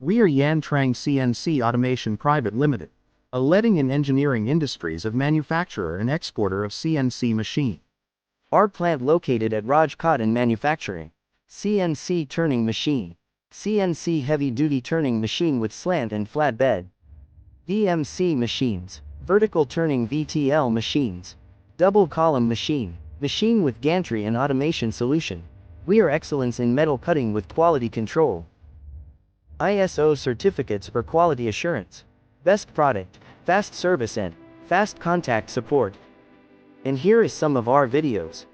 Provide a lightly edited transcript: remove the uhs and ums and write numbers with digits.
We are Yantrang CNC Automation Private Limited, a leading and engineering industries of manufacturer and exporter of CNC machine. Our plant located at Raj Cotton Manufacturing. CNC turning machine. CNC heavy-duty turning machine with slant and flat bed. VMC machines. Vertical turning VTL machines. Double column machine. Machine with gantry and automation solution. We are excellence in metal cutting with quality control. ISO certificates for quality assurance. Best product, fast service and fast contact support. And here is some of our videos.